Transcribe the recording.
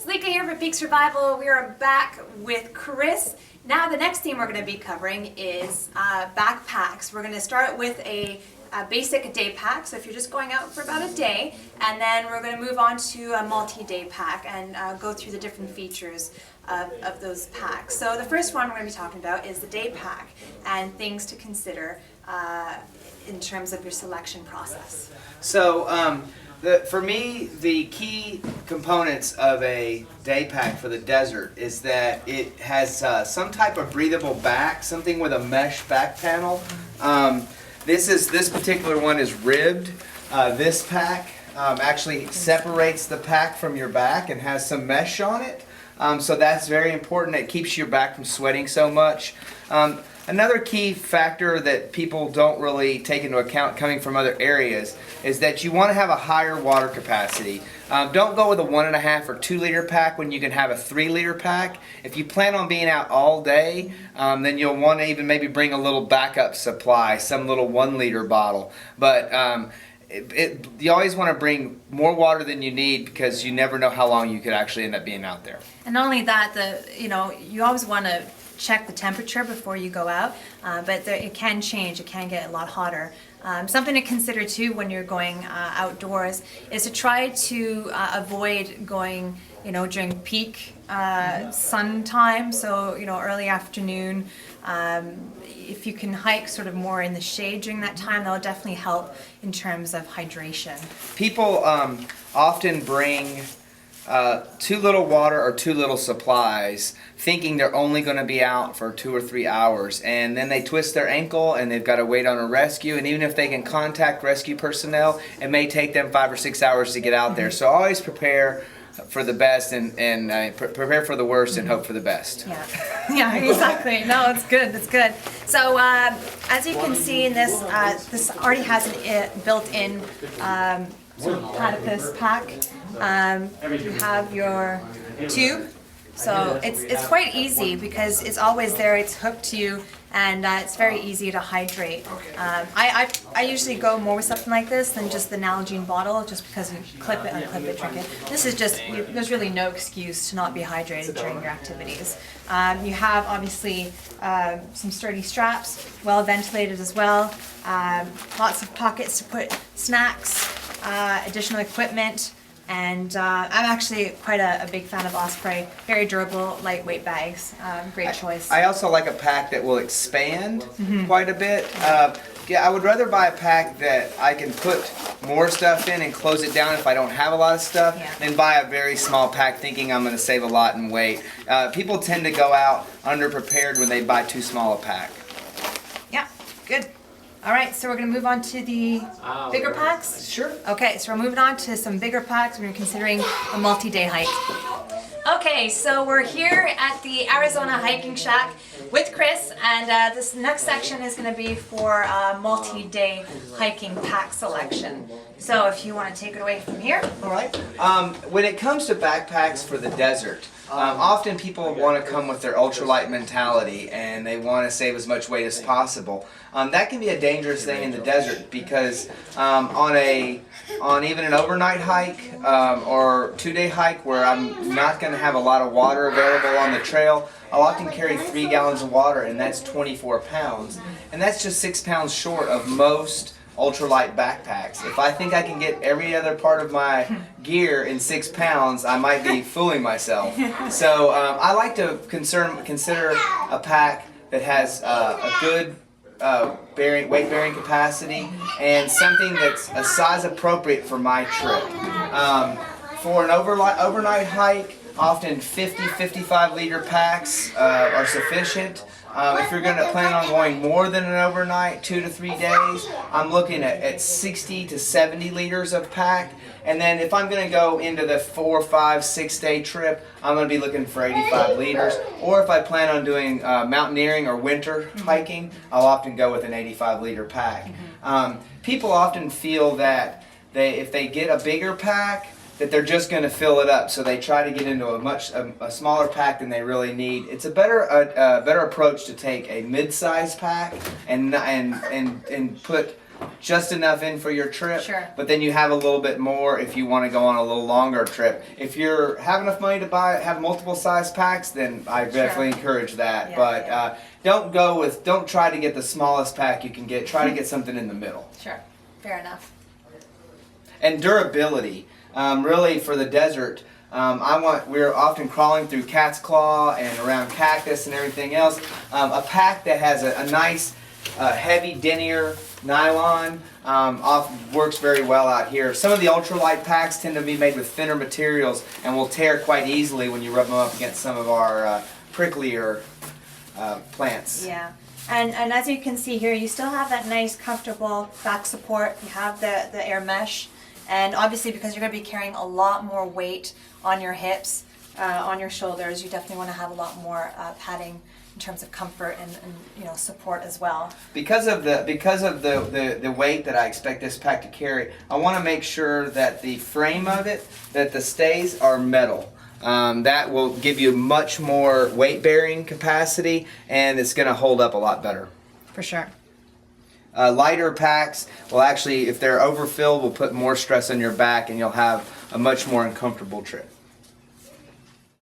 Lika here for Peak Survival. We are back with Chris. Now the next theme we're going to be covering is backpacks. We're going to start with a basic day pack, so if you're just going out for about a day, and then we're going to move on to a multi-day pack and go through the different features of those packs. So the first one we're going to be talking about is the day pack and things to consider in terms of your selection process. So for me, the key components of a day pack for the desert is that it has some type of breathable back, something with a mesh back panel. This particular one is ribbed. This pack actually separates the pack from your back and has some mesh on it. So that's very important. It keeps your back from sweating so much. Another key factor that people don't really take into account coming from other areas is that you want to have a higher water capacity. Don't go with a 1.5 or 2 liter pack when you can have a 3 liter pack. If you plan on being out all day, then you'll want to even maybe bring a little backup supply, some little 1 liter bottle. But you always want to bring more water than you need because you never know how long you could actually end up being out there. And not only that, you always want to check the temperature before you go out, but it can change. It can get a lot hotter. Something to consider too when you're going outdoors is to try to avoid going during peak sun time, so early afternoon. If you can hike sort of more in the shade during that time, that'll definitely help in terms of hydration. People often bring too little water or too little supplies, thinking they're only going to be out for 2 or 3 hours, and then they twist their ankle and they've got to wait on a rescue, and even if they can contact rescue personnel, it may take them 5 or 6 hours to get out there. So always prepare for the best and prepare for the worst and hope for the best. Yeah, exactly. No, it's good. It's good. So as you can see in this, this already has a built-in sort of platypus pack. You have your tube, so it's quite easy because it's always there. It's hooked to you, and it's very easy to hydrate. I usually go more with something like this than just the Nalgene bottle, just because you clip it, unclip it, drink it. This is just, there's really no excuse to not be hydrated during your activities. You have obviously some sturdy straps, well ventilated as well. Lots of pockets to put snacks, additional equipment. And I'm actually quite a big fan of Osprey. Very durable, lightweight bags. Great choice. I also like a pack that will expand quite a bit. Yeah, I would rather buy a pack that I can put more stuff in and close it down if I don't have a lot of stuff than buy a very small pack thinking I'm going to save a lot in weight. People tend to go out underprepared when they buy too small a pack. Yeah, good. All right, so we're going to move on to the bigger packs? Sure. Okay, so we're moving on to some bigger packs when you're considering a multi-day hike. Okay, so we're here at the Arizona Hiking Shack with Chris, and this next section is going to be for multi-day hiking pack selection. So if you want to take it away from here. All right. When it comes to backpacks for the desert, often people want to come with their ultralight mentality and they want to save as much weight as possible. That can be a dangerous thing in the desert because on even an overnight hike or 2-day hike where I'm not going to have a lot of water available on the trail, I'll often carry 3 gallons of water, and that's 24 pounds. And that's just 6 pounds short of most ultralight backpacks. If I think I can get every other part of my gear in 6 pounds, I might be fooling myself. So I like to consider a pack that has a good weight-bearing capacity and something that's a size appropriate for my trip. For an overnight hike, often 50-55 liter packs are sufficient. If you're going to plan on going more than an overnight, 2 to 3 days, I'm looking at 60 to 70 liters of pack. And then if I'm going to go into the 4, 5, 6 day trip, I'm going to be looking for 85 liters. Or if I plan on doing mountaineering or winter hiking, I'll often go with an 85 liter pack. People often feel that if they get a bigger pack, that they're just going to fill it up, so they try to get into a smaller pack than they really need. It's a better approach to take a mid-size pack and put just enough in for your trip. Sure. But then you have a little bit more if you want to go on a little longer trip. If you have enough money to have multiple size packs, then I definitely encourage that. Yeah, but yeah. Don't try to get the smallest pack you can get. Try to get something in the middle. Sure. Fair enough. And durability, really for the desert. We're often crawling through cat's claw and around cactus and everything else. A pack that has a nice heavy denier nylon works very well out here. Some of the ultralight packs tend to be made with thinner materials and will tear quite easily when you rub them up against some of our pricklier plants. Yeah. And as you can see here, you still have that nice comfortable back support. You have the air mesh. And obviously, because you're going to be carrying a lot more weight on your hips, on your shoulders, you definitely want to have a lot more padding in terms of comfort and support as well. Because of the weight that I expect this pack to carry, I want to make sure that the frame of it, that the stays are metal. That will give you much more weight bearing capacity, and it's going to hold up a lot better. For sure. Lighter packs will actually, if they're overfilled, will put more stress on your back, and you'll have a much more uncomfortable trip.